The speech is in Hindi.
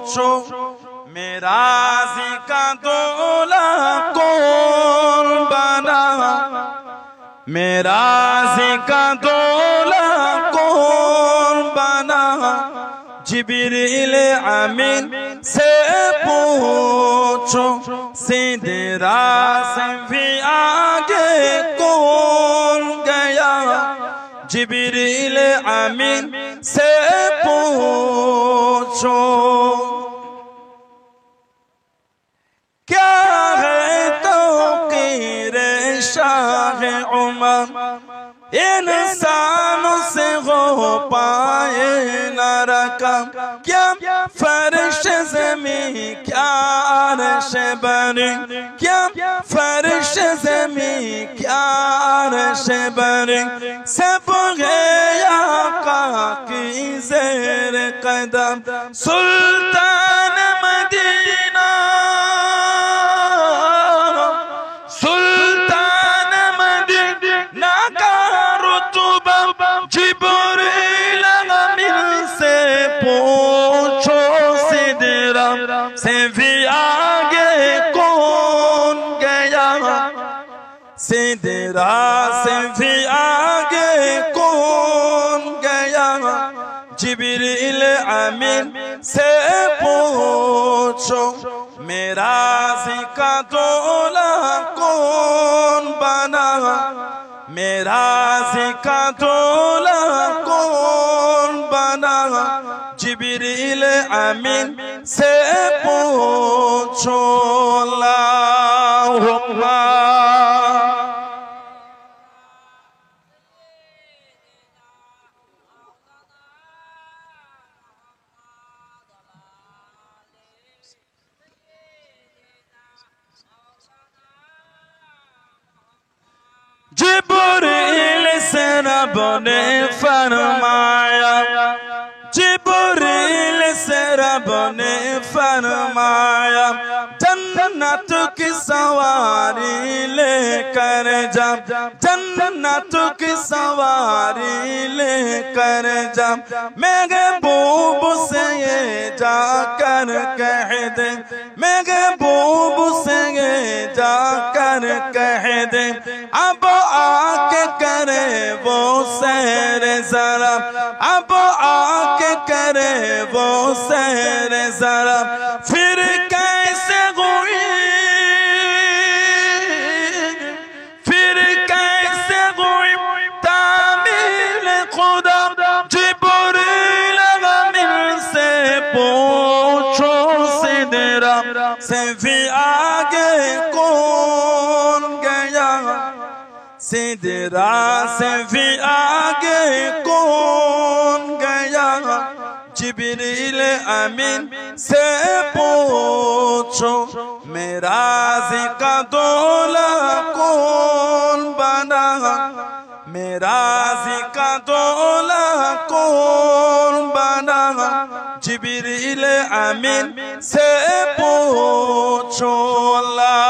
पूछो मेराज़ी का दूल्हा कौन बना, मेराज़ी का दूल्हा कौन बना। जिब्रील अमीन से पूछो सिदरा से भी आगे कौन गया। जिब्रील अमीन से पूछो क्या है तो कीरे शाह उमर, इंसानों से हो पाए न रकम। क्या फर्श ज़मीं क्या अर्श बरी, क्या फर्श ज़मीं क्या अर्श बरी। सब है आका की ज़ेर कदम, सुल्तान मदीना सुल्तान मदीना का रुतबा। जिब्रील अमीन से पूछो सिदरा से भी आगे कौन गया। सिदरा से भी आगे कौन गया। जिब्रील अमीन से पूछो मेराज़ी का दूल्हा कौन बना, मेराज़ी का दूल्हा कौन बना। जिब्रील अमीन से पूछो अल्लाहुम्मा। जिब्रील से रब ने फरमाया, जिब्रील से रब ने फरमाया। जन्नत की सवारी लेकर जा, जन्नत की सवारी लेकर जा। महबूब से ये जाकर कह दे, महबूब से ये जाकर कह दे। अब आके करे वो सैर जरा, अब आके करे वो सैर जरा। फिर कैसे हुई, फिर कैसे हुई तामील खुदा। जिब्रील अमीन से पूछो सिदरा से भी आगे कौन गया। सिदरा से भी आगे कौन गया। जिब्रील अमीन से पूछो मेराज़ी का दूल्हा कौन बना, मेराज़ी का दूल्हा कौन बना। जिब्रील अमीन से पूछो अल्लाह।